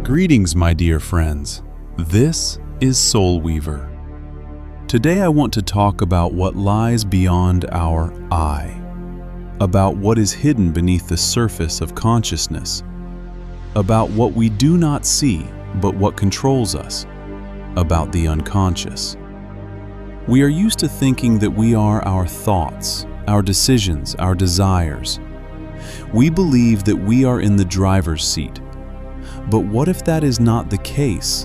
Greetings, my dear friends. This is SoulWeaver. Today I want to talk about what lies beyond our eye, about what is hidden beneath the surface of consciousness, about what we do not see but what controls us, about the unconscious. We are used to thinking that we are our thoughts, our decisions, our desires. We believe that we are in the driver's seat. But what if that is not the case?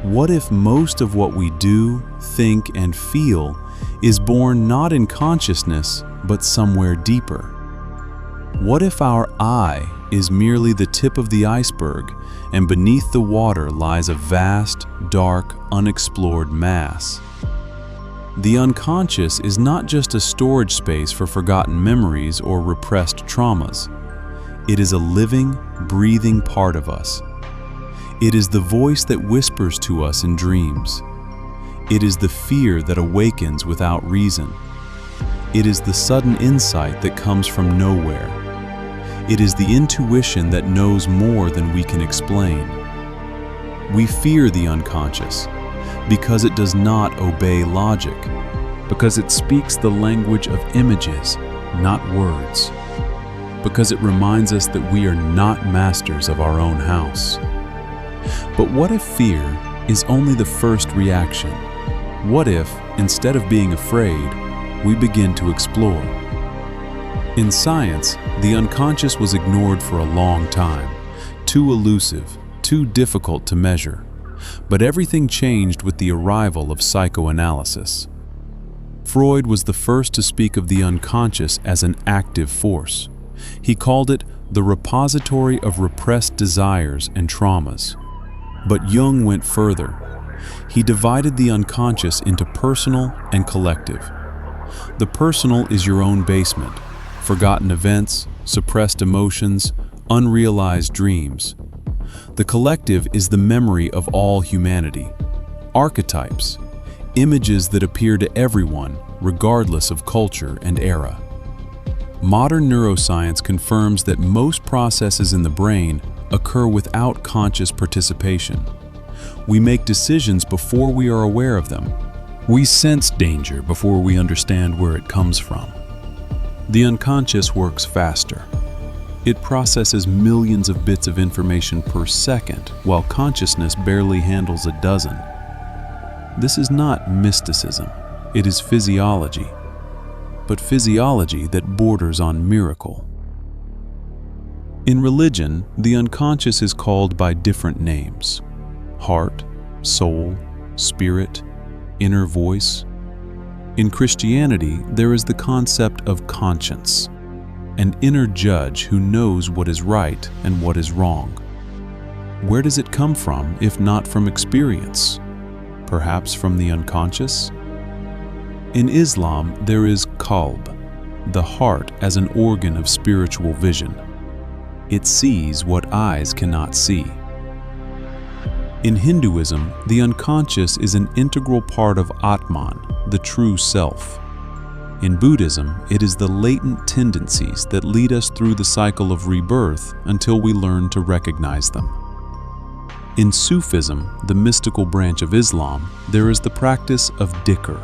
What if most of what we do, think, and feel is born not in consciousness, but somewhere deeper? What if our I is merely the tip of the iceberg, and beneath the water lies a vast, dark, unexplored mass? The unconscious is not just a storage space for forgotten memories or repressed traumas. It is a living, breathing part of us. It is the voice that whispers to us in dreams. It is the fear that awakens without reason. It is the sudden insight that comes from nowhere. It is the intuition that knows more than we can explain. We fear the unconscious because it does not obey logic, because it speaks the language of images, not words, because it reminds us that we are not masters of our own house. But what if fear is only the first reaction? What if, instead of being afraid, we begin to explore? In science, the unconscious was ignored for a long time, too elusive, too difficult to measure. But everything changed with the arrival of psychoanalysis. Freud was the first to speak of the unconscious as an active force. He called it the repository of repressed desires and traumas. But Jung went further. He divided the unconscious into personal and collective. The personal is your own basement, forgotten events, suppressed emotions, unrealized dreams. The collective is the memory of all humanity, archetypes, images that appear to everyone, regardless of culture and era. Modern neuroscience confirms that most processes in the brain occur without conscious participation. We make decisions before we are aware of them. We sense danger before we understand where it comes from. The unconscious works faster. It processes millions of bits of information per second, while consciousness barely handles a dozen. This is not mysticism, it is physiology. But physiology that borders on miracle. In religion, the unconscious is called by different names: heart, soul, spirit, inner voice. In Christianity, there is the concept of conscience, an inner judge who knows what is right and what is wrong. Where does it come from if not from experience? Perhaps from the unconscious? In Islam, there is qalb, the heart as an organ of spiritual vision. It sees what eyes cannot see. In Hinduism, the unconscious is an integral part of Atman, the true self. In Buddhism, it is the latent tendencies that lead us through the cycle of rebirth until we learn to recognize them. In Sufism, the mystical branch of Islam, there is the practice of dhikr,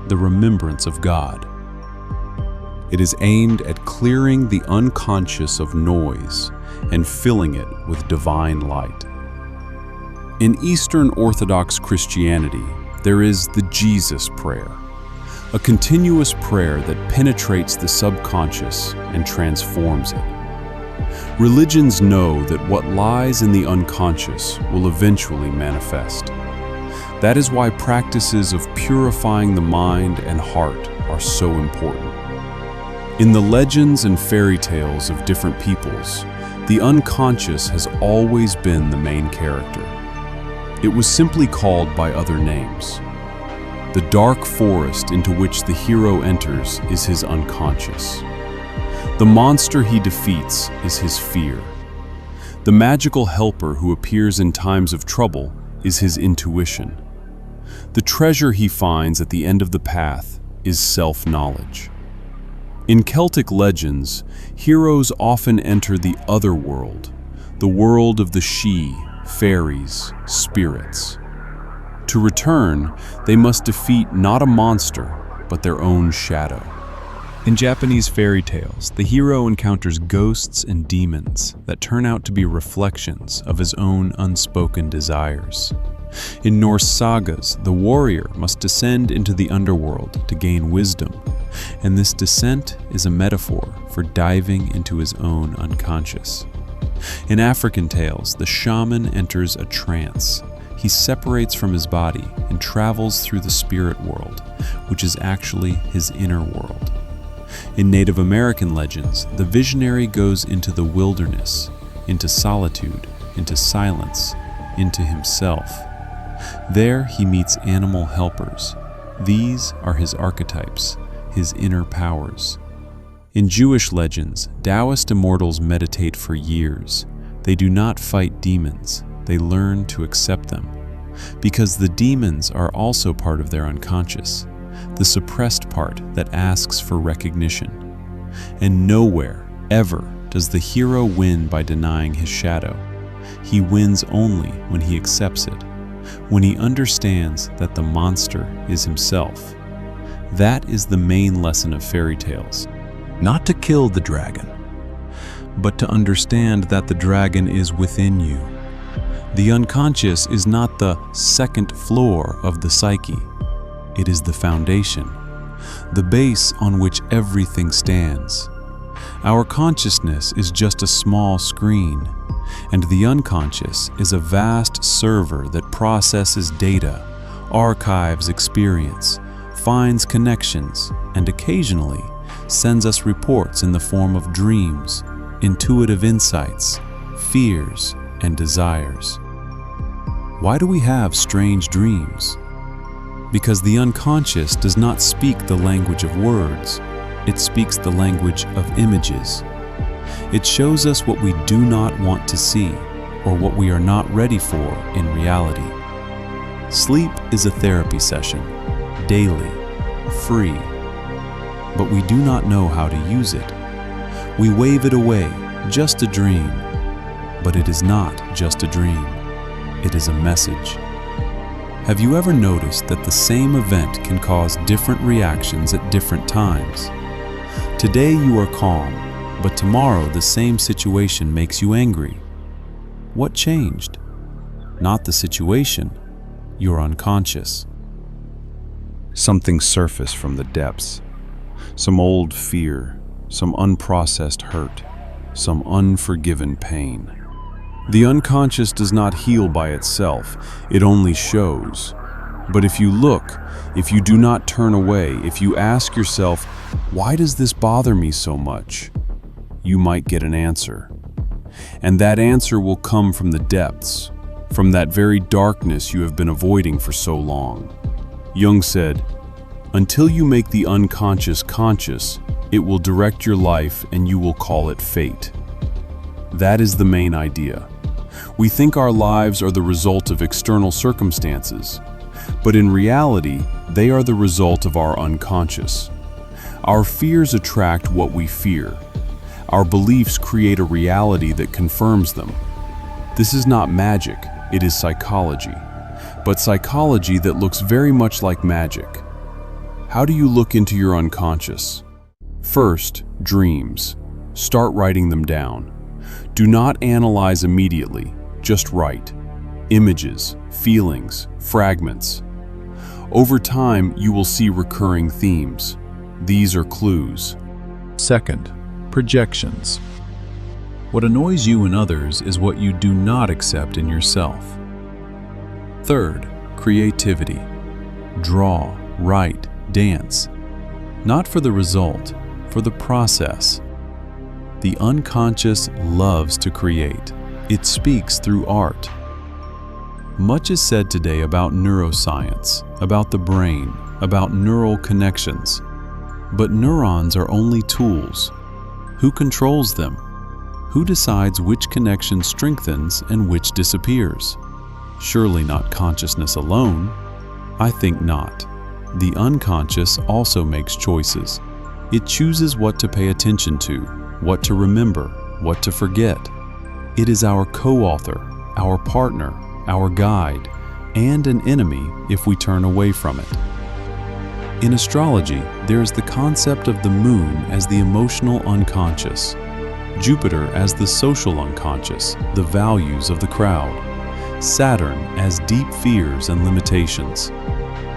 the remembrance of God. It is aimed at clearing the unconscious of noise and filling it with divine light. In Eastern Orthodox Christianity, there is the Jesus prayer, a continuous prayer that penetrates the subconscious and transforms it. Religions know that what lies in the unconscious will eventually manifest. That is why practices of purifying the mind and heart are so important. In the legends and fairy tales of different peoples, the unconscious has always been the main character. It was simply called by other names. The dark forest into which the hero enters is his unconscious. The monster he defeats is his fear. The magical helper who appears in times of trouble is his intuition. The treasure he finds at the end of the path is self-knowledge. In Celtic legends, heroes often enter the other world, the world of the Sidhe, fairies, spirits. To return, they must defeat not a monster, but their own shadow. In Japanese fairy tales, the hero encounters ghosts and demons that turn out to be reflections of his own unspoken desires. In Norse sagas, the warrior must descend into the underworld to gain wisdom, and this descent is a metaphor for diving into his own unconscious. In African tales, the shaman enters a trance. He separates from his body and travels through the spirit world, which is actually his inner world. In Native American legends, the visionary goes into the wilderness, into solitude, into silence, into himself. There he meets animal helpers. These are his archetypes, his inner powers. In Jewish legends, Taoist immortals meditate for years. They do not fight demons, they learn to accept them. Because the demons are also part of their unconscious, the suppressed part that asks for recognition. And nowhere, ever, does the hero win by denying his shadow. He wins only when he accepts it, when he understands that the monster is himself. That is the main lesson of fairy tales. Not to kill the dragon, but to understand that the dragon is within you. The unconscious is not the second floor of the psyche. It is the foundation, the base on which everything stands. Our consciousness is just a small screen, and the unconscious is a vast server that processes data, archives experience, finds connections, and occasionally sends us reports in the form of dreams, intuitive insights, fears, and desires. Why do we have strange dreams? Because the unconscious does not speak the language of words, it speaks the language of images. It shows us what we do not want to see, or what we are not ready for in reality. Sleep is a therapy session, daily, free, but we do not know how to use it. We wave it away, just a dream, but it is not just a dream. It is a message. Have you ever noticed that the same event can cause different reactions at different times? Today you are calm, but tomorrow the same situation makes you angry. What changed? Not the situation, your unconscious. Something surfaced from the depths. Some old fear, some unprocessed hurt, some unforgiven pain. The unconscious does not heal by itself, it only shows. But if you look, if you do not turn away, if you ask yourself, why does this bother me so much? You might get an answer. And that answer will come from the depths, from that very darkness you have been avoiding for so long. Jung said, "Until you make the unconscious conscious, it will direct your life and you will call it fate." That is the main idea. We think our lives are the result of external circumstances, but in reality, they are the result of our unconscious. Our fears attract what we fear. Our beliefs create a reality that confirms them. This is not magic, it is psychology, but psychology that looks very much like magic. How do you look into your unconscious? First, dreams. Start writing them down. Do not analyze immediately, just write. Images, feelings, fragments. Over time, you will see recurring themes. These are clues. Second, projections. What annoys you in others is what you do not accept in yourself. Third, creativity. Draw, write, dance. Not for the result, for the process. The unconscious loves to create. It speaks through art. Much is said today about neuroscience, about the brain, about neural connections. But neurons are only tools. Who controls them? Who decides which connection strengthens and which disappears? Surely not consciousness alone. I think not. The unconscious also makes choices. It chooses what to pay attention to, what to remember, what to forget. It is our co-author, our partner, our guide, and an enemy if we turn away from it. In astrology, there is the concept of the moon as the emotional unconscious, Jupiter as the social unconscious, the values of the crowd, Saturn as deep fears and limitations.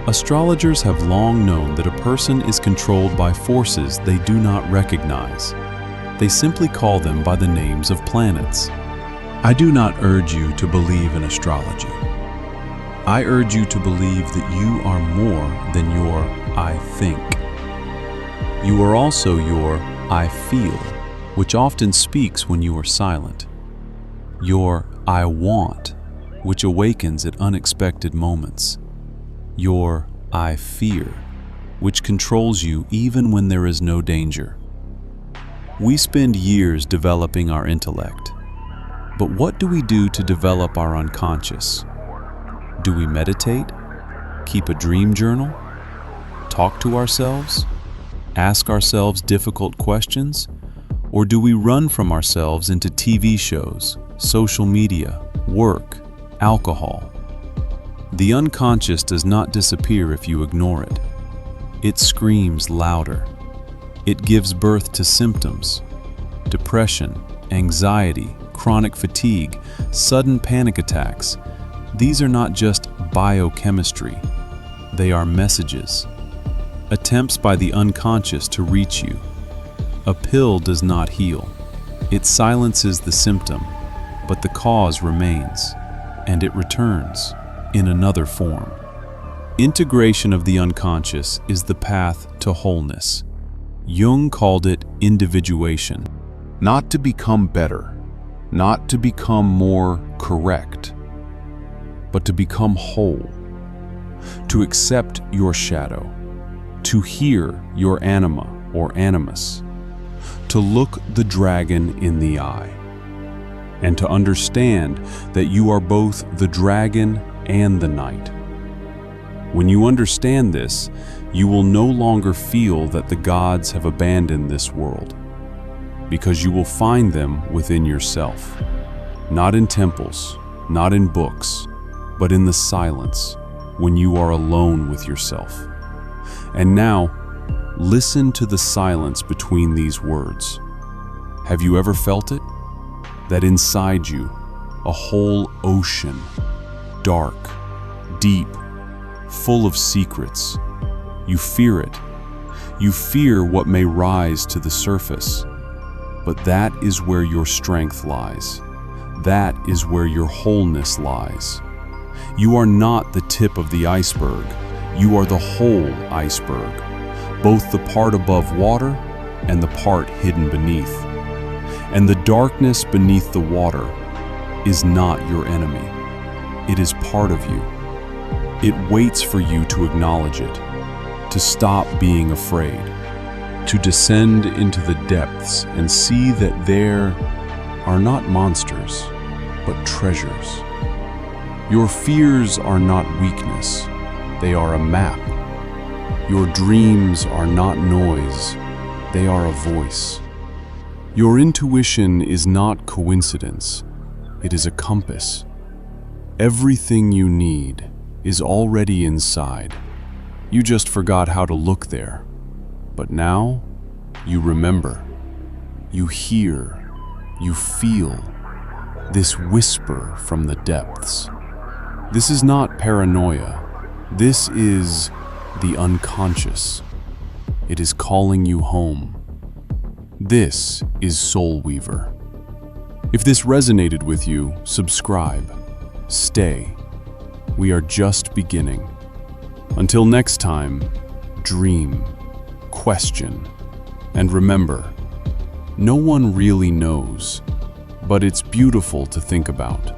Astrologers have long known that a person is controlled by forces they do not recognize. They simply call them by the names of planets. I do not urge you to believe in astrology. I urge you to believe that you are more than your I think. You are also your I feel, which often speaks when you are silent. Your I want, which awakens at unexpected moments. Your I fear, which controls you even when there is no danger. We spend years developing our intellect. But what do we do to develop our unconscious? Do we meditate? Keep a dream journal? Talk to ourselves? Ask ourselves difficult questions? Or do we run from ourselves into TV shows, social media, work, alcohol? The unconscious does not disappear if you ignore it. It screams louder. It gives birth to symptoms: depression, anxiety, chronic fatigue, sudden panic attacks. These are not just biochemistry. They are messages. Attempts by the unconscious to reach you. A pill does not heal. It silences the symptom, but the cause remains, and it returns in another form. Integration of the unconscious is the path to wholeness. Jung called it individuation. Not to become better, not to become more correct, but to become whole. To accept your shadow, to hear your anima or animus, to look the dragon in the eye, and to understand that you are both the dragon and the knight. When you understand this, you will no longer feel that the gods have abandoned this world, because you will find them within yourself, not in temples, not in books, but in the silence, when you are alone with yourself. And now, listen to the silence between these words. Have you ever felt it? That inside you, a whole ocean, dark, deep, full of secrets. You fear it. You fear what may rise to the surface. But that is where your strength lies. That is where your wholeness lies. You are not the tip of the iceberg. You are the whole iceberg, both the part above water and the part hidden beneath. And the darkness beneath the water is not your enemy. It is part of you. It waits for you to acknowledge it, to stop being afraid, to descend into the depths and see that there are not monsters, but treasures. Your fears are not weakness, they are a map. Your dreams are not noise, they are a voice. Your intuition is not coincidence, it is a compass. Everything you need is already inside. You just forgot how to look there. But now, you remember. You hear, you feel this whisper from the depths. This is not paranoia. This is the unconscious. It is calling you home. This is SoulWeaver. If this resonated with you, subscribe. Stay. We are just beginning. Until next time, dream, question, and remember, no one really knows, but it's beautiful to think about.